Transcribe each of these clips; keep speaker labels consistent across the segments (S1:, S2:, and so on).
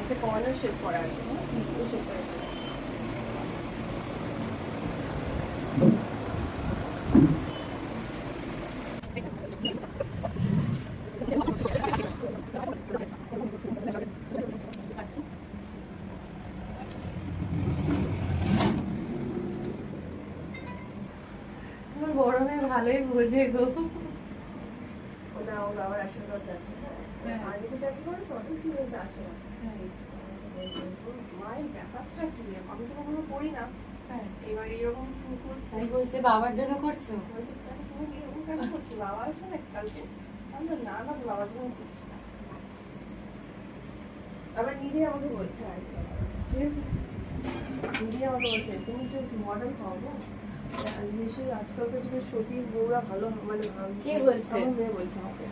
S1: একটা corner shape করা আছে, ওই শেপটা
S2: বড় মেয়ে ভালোই বোঝে গো।
S1: ওরা ওর বাবার আশীর্বাদ আছে। হ্যাঁ, আগে তো চাকরি করে তো অনেক কি হয়েছে আসে না। মায়ের ব্যাপারটা কি, আমি তো কখনো করি না। এবার এরকম
S2: তাই বলছে বাবার জন্য করছো?
S1: বলছে তুমি এরকম কেন করছো, বাবা আসবে না কালকে? আমি না না বাবার জন্য করছি না। আবার নিজেই আমাকে বলতে হয়, ঠিক আছে, নিজেই আমাকে বলছে তুমি যে মডেল হবো নিশ্চয়ই আজকালকার যুগে সতীর বউরা ভালো, মানে
S2: কে বলছে?
S1: আমার মেয়ে বলছে আমাকে।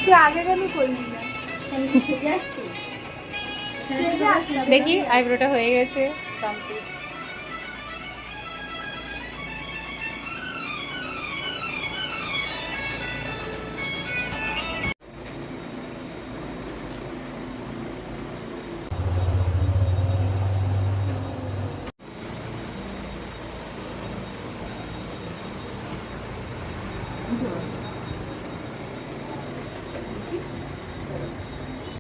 S3: তুই আগে কেন করলি না?
S2: দেখি আইব্রোটা হয়ে গেছে কমপ্লিট।